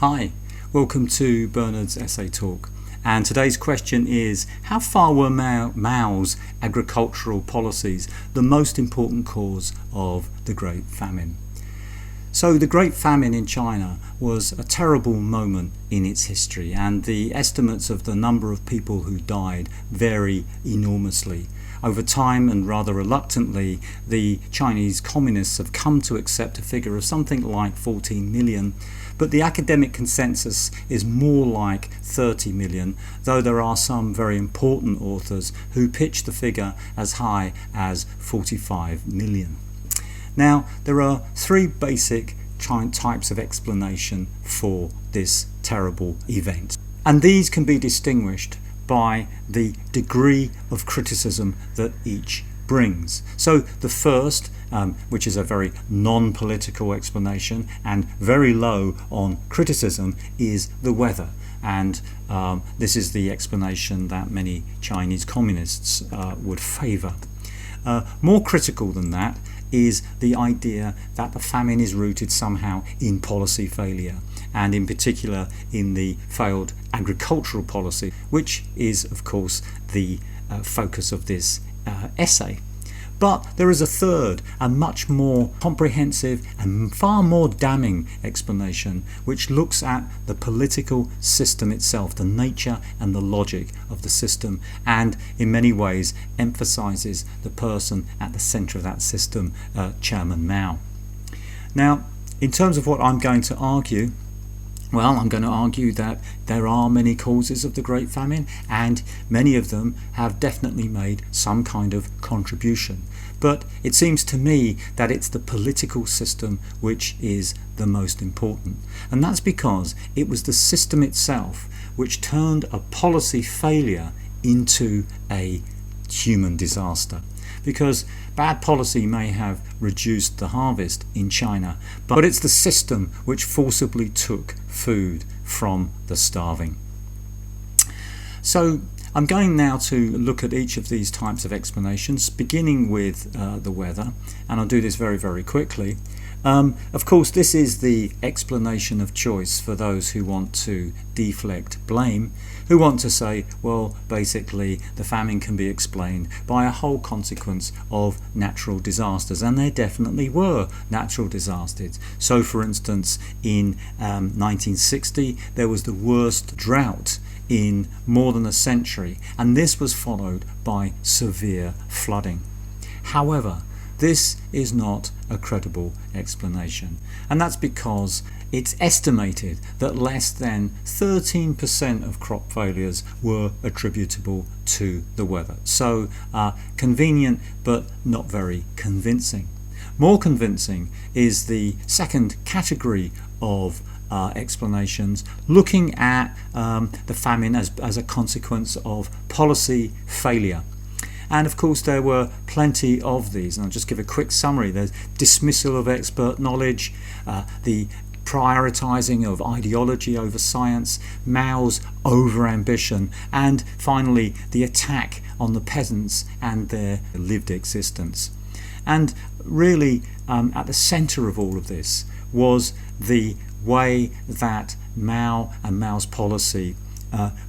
Hi, welcome to Bernard's Essay Talk. And today's question is, how far were Mao's agricultural policies the most important cause of the Great Famine? So the Great Famine in China was a terrible moment in its history, and the estimates of the number of people who died vary enormously. Over time, and rather reluctantly, the Chinese communists have come to accept a figure of something like 14 million, but the academic consensus is more like 30 million, though there are some very important authors who pitch the figure as high as 45 million. Now, there are three basic types of explanation for this terrible event, and these can be distinguished by the degree of criticism that each brings. So the first, which is a very non-political explanation and very low on criticism, is the weather. And this is the explanation that many Chinese communists would favour. More critical than that is the idea that the famine is rooted somehow in policy failure, and in particular in the failed agricultural policy, which is of course the focus of this essay. But there is a third, a much more comprehensive and far more damning explanation, which looks at the political system itself, the nature and the logic of the system, and in many ways emphasizes the person at the center of that system, Chairman Mao. Now, in terms of what I'm going to argue, well, I'm going to argue that there are many causes of the Great Famine, and many of them have definitely made some kind of contribution. But it seems to me that it's the political system which is the most important. And that's because it was the system itself which turned a policy failure into a human disaster. Because bad policy may have reduced the harvest in China, but it's the system which forcibly took food from the starving. So I'm going now to look at each of these types of explanations, beginning with the weather, and I'll do this very, very quickly. Of course, this is the explanation of choice for those who want to deflect blame, who want to say, well, basically the famine can be explained by a whole consequence of natural disasters, and there definitely were natural disasters. So, for instance, in 1960, there was the worst drought in more than a century, and this was followed by severe flooding. However, this is not a credible explanation, and that's because it's estimated that less than 13% of crop failures were attributable to the weather. So convenient, but not very convincing. More convincing is the second category of explanations, looking at the famine as a consequence of policy failure. And of course there were plenty of these, and I'll just give a quick summary. There's dismissal of expert knowledge, the prioritizing of ideology over science, Mao's over-ambition, and finally the attack on the peasants and their lived existence. And really at the center of all of this was the way that Mao and Mao's policy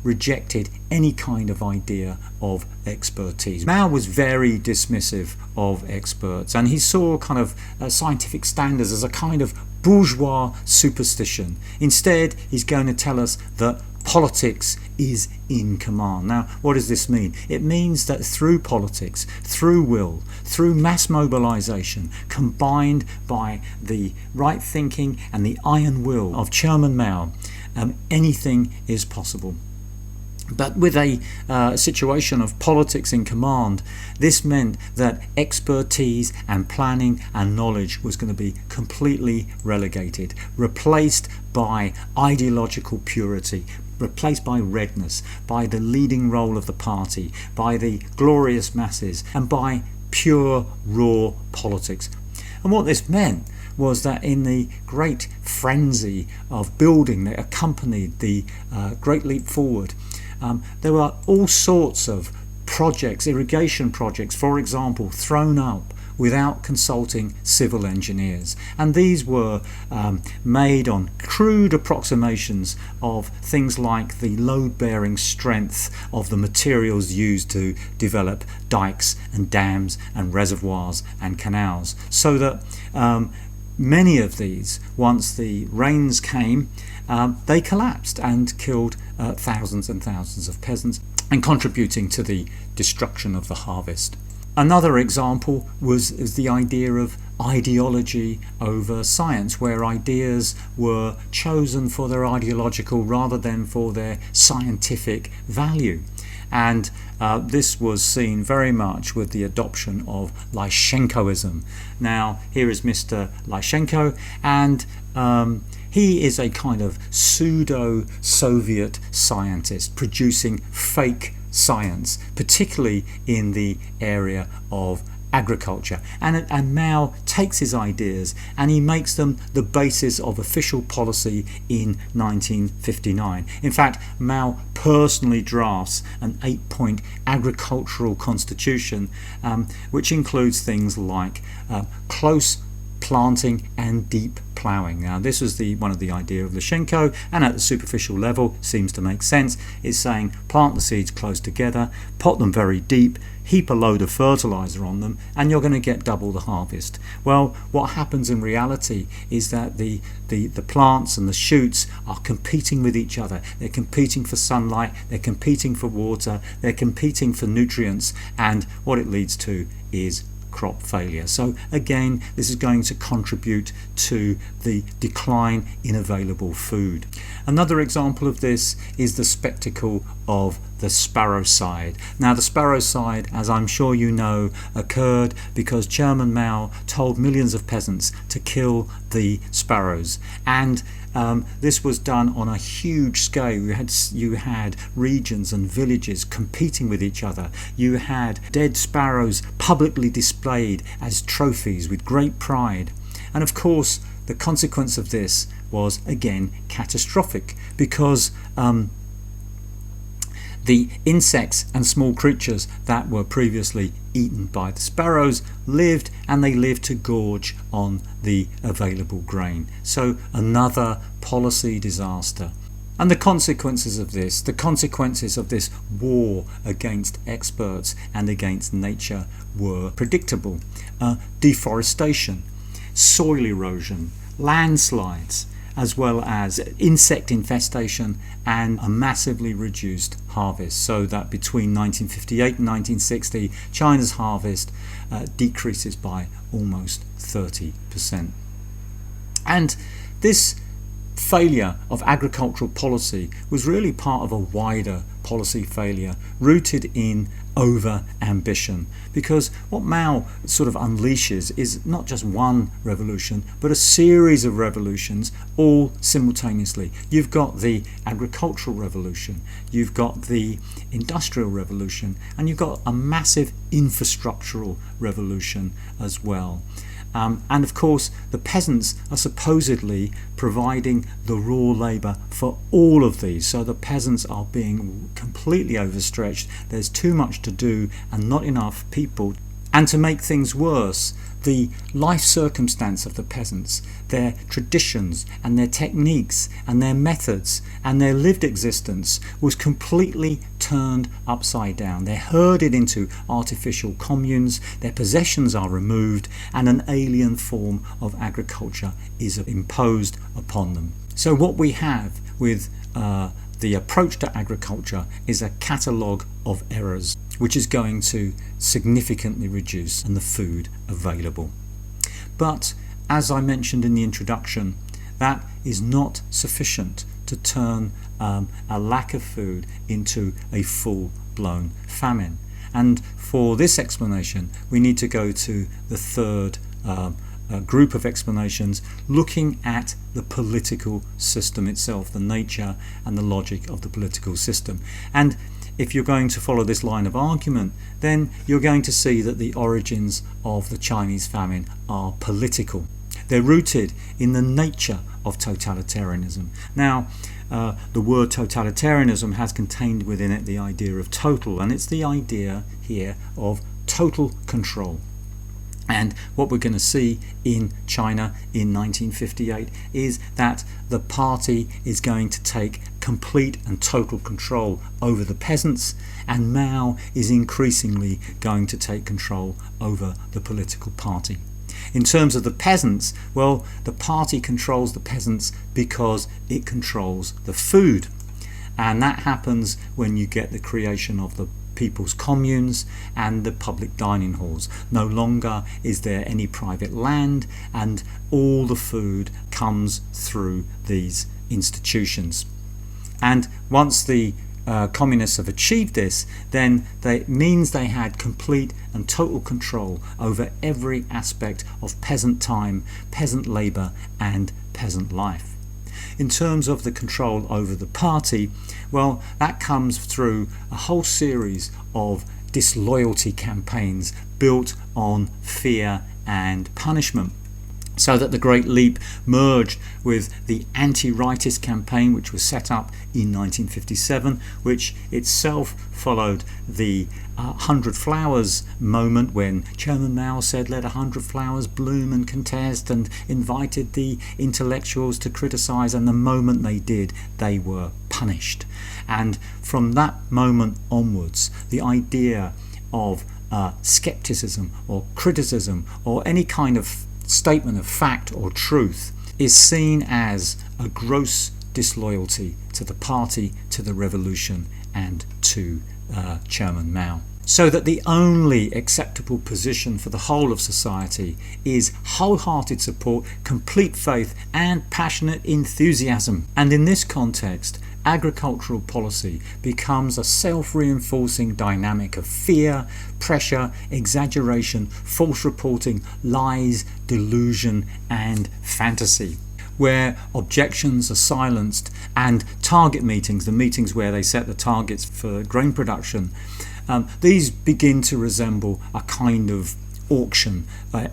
rejected any kind of idea of expertise. Mao was very dismissive of experts, and he saw kind of scientific standards as a kind of bourgeois superstition. Instead, he's going to tell us that politics is in command. Now, what does this mean? It means that through politics, through will, through mass mobilization, combined by the right thinking and the iron will of Chairman Mao, anything is possible. But with a situation of politics in command, this meant that expertise and planning and knowledge was going to be completely relegated, replaced by ideological purity, replaced by redness, by the leading role of the party, by the glorious masses, and by pure raw politics. And what this meant was that in the great frenzy of building that accompanied the Great Leap Forward, there were all sorts of projects, irrigation projects, for example, thrown up without consulting civil engineers. And these were made on crude approximations of things like the load-bearing strength of the materials used to develop dikes and dams and reservoirs and canals, so that many of these, once the rains came, they collapsed and killed thousands and thousands of peasants, and contributing to the destruction of the harvest. Another example was the idea of ideology over science, where ideas were chosen for their ideological rather than for their scientific value. And this was seen very much with the adoption of Lysenkoism. Now, here is Mr. Lysenko, and he is a kind of pseudo-Soviet scientist producing fake science, particularly in the area of agriculture. And Mao takes his ideas and he makes them the basis of official policy in 1959. In fact, Mao personally drafts an 8-point agricultural constitution, which includes things like close planting and deep ploughing. Now, this was one of the idea of Lysenko, and at the superficial level seems to make sense. It's saying plant the seeds close together, pot them very deep, heap a load of fertilizer on them, and you're going to get double the harvest. Well, what happens in reality is that the plants and the shoots are competing with each other. They're competing for sunlight, they're competing for water, they're competing for nutrients, and what it leads to is crop failure. So again, this is going to contribute to the decline in available food. Another example of this is the spectacle of the Sparrowcide. Now, the Sparrowcide, as I'm sure you know, occurred because Chairman Mao told millions of peasants to kill the sparrows, and this was done on a huge scale. You had regions and villages competing with each other. You had dead sparrows publicly displayed as trophies with great pride. And of course, the consequence of this was again catastrophic, because the insects and small creatures that were previously eaten by the sparrows lived, and they lived to gorge on the available grain. So another policy disaster. And the consequences of this war against experts and against nature were predictable. Deforestation, soil erosion, landslides, as well as insect infestation and a massively reduced harvest, so that between 1958 and 1960 China's harvest decreases by almost 30%. And this failure of agricultural policy was really part of a wider policy failure rooted in over-ambition, because what Mao sort of unleashes is not just one revolution but a series of revolutions all simultaneously. You've got the agricultural revolution, you've got the industrial revolution, and you've got a massive infrastructural revolution as well. And of course, the peasants are supposedly providing the raw labour for all of these. So the peasants are being completely overstretched. There's too much to do and not enough people. And to make things worse, the life circumstance of the peasants, their traditions and their techniques and their methods and their lived existence was completely turned upside down. They're herded into artificial communes, their possessions are removed, and an alien form of agriculture is imposed upon them. So what we have with the approach to agriculture is a catalogue of errors, which is going to significantly reduce the food available. But as I mentioned in the introduction, that is not sufficient to turn a lack of food into a full-blown famine. And for this explanation, we need to go to the third group of explanations, looking at the political system itself, the nature and the logic of the political system. And if you're going to follow this line of argument, then you're going to see that the origins of the Chinese famine are political. They're rooted in the nature of totalitarianism. Now, the word totalitarianism has contained within it the idea of total, and it's the idea here of total control. And what we're going to see in China in 1958 is that the party is going to take complete and total control over the peasants, and Mao is increasingly going to take control over the political party. In terms of the peasants, well, the party controls the peasants because it controls the food. And that happens when you get the creation of the people's communes and the public dining halls. No longer is there any private land, and all the food comes through these institutions. And once the communists have achieved this, then it means they had complete and total control over every aspect of peasant time, peasant labour and peasant life. In terms of the control over the party, well, that comes through a whole series of disloyalty campaigns built on fear and punishment. So that the Great Leap merged with the anti-rightist campaign, which was set up in 1957, which itself followed the 100 Flowers moment, when Chairman Mao said, "Let 100 flowers bloom and contest," and invited the intellectuals to criticise, and the moment they did, they were punished. And from that moment onwards, the idea of skepticism or criticism or any kind of statement of fact or truth is seen as a gross disloyalty to the party, to the revolution, and to Chairman Mao. So that the only acceptable position for the whole of society is wholehearted support, complete faith, and passionate enthusiasm. And in this context, agricultural policy becomes a self-reinforcing dynamic of fear, pressure, exaggeration, false reporting, lies, delusion, and fantasy, where objections are silenced, and target meetings, the meetings where they set the targets for grain production, these begin to resemble a kind of auction,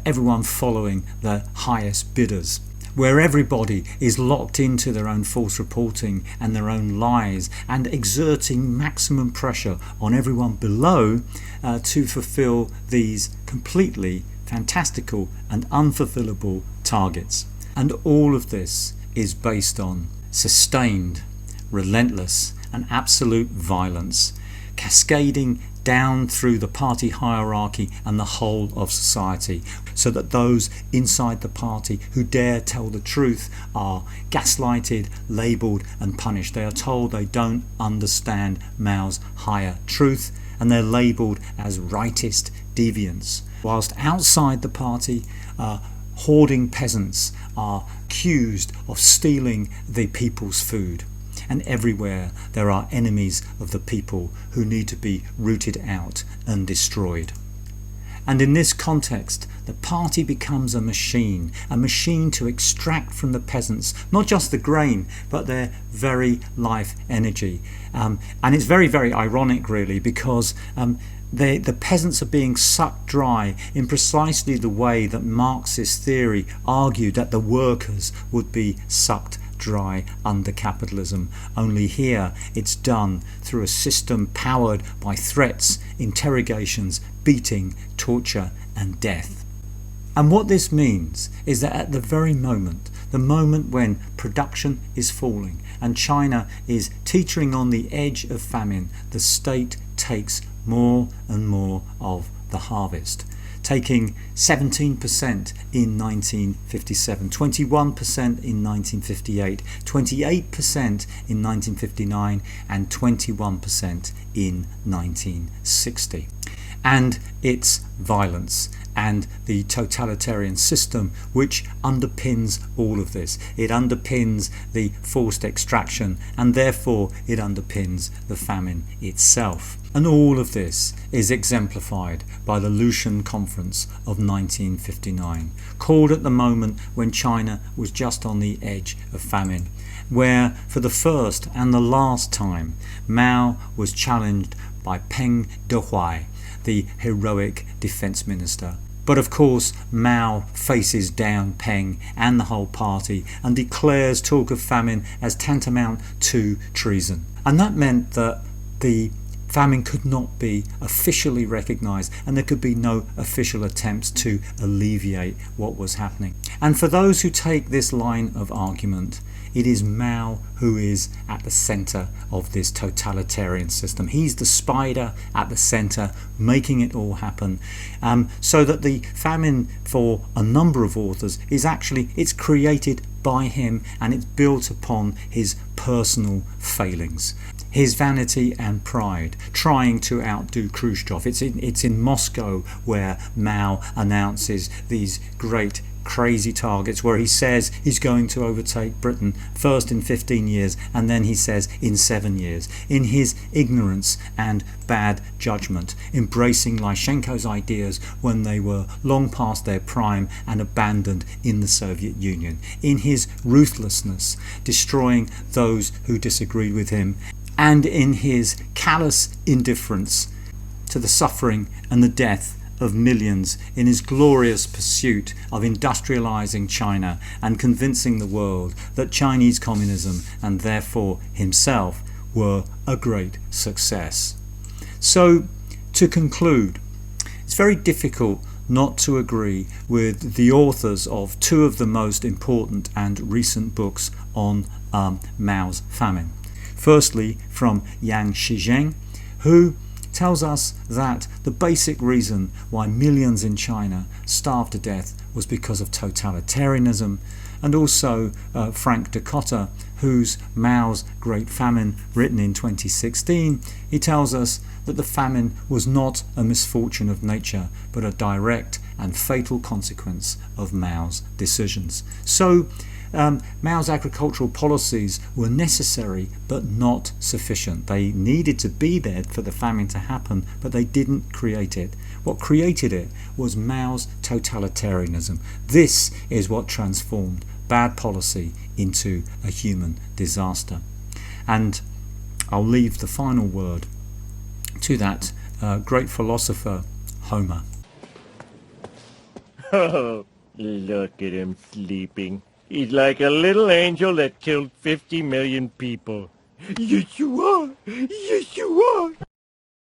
everyone following the highest bidders, where everybody is locked into their own false reporting and their own lies, and exerting maximum pressure on everyone below to fulfill these completely fantastical and unfulfillable targets. And all of this is based on sustained, relentless, and absolute violence, cascading down through the party hierarchy and the whole of society, so that those inside the party who dare tell the truth are gaslighted, labelled and punished. They are told they don't understand Mao's higher truth, and they're labelled as rightist deviants. Whilst outside the party, hoarding peasants are accused of stealing the people's food. And everywhere there are enemies of the people who need to be rooted out and destroyed. And in this context, the party becomes a machine to extract from the peasants not just the grain, but their very life energy. And it's very, very ironic, really, because the peasants are being sucked dry in precisely the way that Marxist theory argued that the workers would be sucked dry under capitalism. Only here it's done through a system powered by threats, interrogations, beating, torture and death. And what this means is that at the very moment, the moment when production is falling and China is teetering on the edge of famine, the state takes more and more of the harvest, taking 17% in 1957, 21% in 1958, 28% in 1959 and 21% in 1960. And its violence and the totalitarian system which underpins all of this. It underpins the forced extraction, and therefore it underpins the famine itself. And all of this is exemplified by the Lushan Conference of 1959, called at the moment when China was just on the edge of famine, where for the first and the last time Mao was challenged by Peng Dehuai, the heroic defense minister. But of course Mao faces down Peng and the whole party and declares talk of famine as tantamount to treason. And that meant that the famine could not be officially recognized, and there could be no official attempts to alleviate what was happening. And for those who take this line of argument, it is Mao who is at the center of this totalitarian system. He's the spider at the center, making it all happen. So that the famine, for a number of authors, is actually, it's created by him, and it's built upon his personal failings, his vanity and pride, trying to outdo Khrushchev. It's in Moscow where Mao announces these great crazy targets, where he says he's going to overtake Britain first in 15 years and then he says in 7 years, in his ignorance and bad judgment, embracing Lyshenko's ideas when they were long past their prime and abandoned in the Soviet Union, in his ruthlessness, destroying those who disagreed with him, and in his callous indifference to the suffering and the death of millions, in his glorious pursuit of industrializing China and convincing the world that Chinese communism, and therefore himself, were a great success. So, to conclude, it's very difficult not to agree with the authors of two of the most important and recent books on Mao's famine. Firstly, from Yang Shizheng, who tells us that the basic reason why millions in China starved to death was because of totalitarianism, and also Frank Decotta, whose Mao's Great Famine, written in 2016, he tells us that the famine was not a misfortune of nature, but a direct and fatal consequence of Mao's decisions. So, Mao's agricultural policies were necessary but not sufficient. They needed to be there for the famine to happen, but they didn't create it. What created it was Mao's totalitarianism. This is what transformed bad policy into a human disaster. And I'll leave the final word to that great philosopher, Homer. Oh, look at him sleeping. He's like a little angel that killed 50 million people. Yes, you are. Yes, you are.